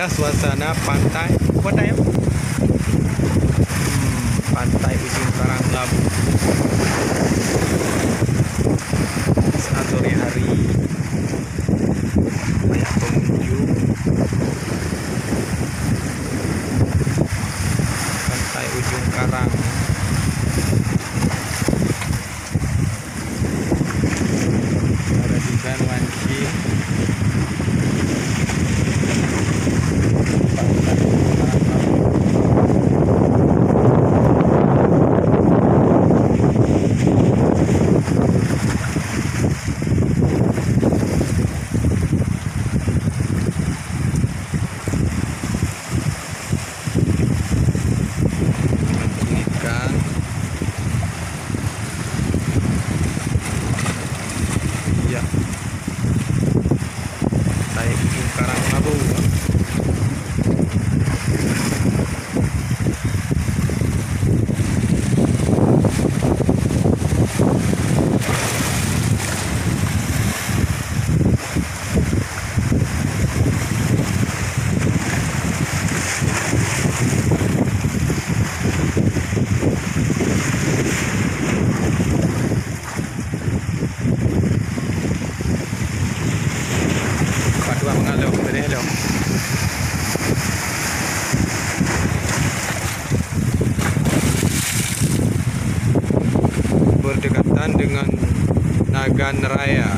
inilah suasana pantai. Pantai apa? Pantai Ujung Karang Labu saat sore hari. Banyak pengunjung. Pantai Ujung Karang. Ada juga mancing. Ya, Pantai Ujung Karang Labu. Dua mengalir dari hello. Berdekatan dengan Nagan Raya.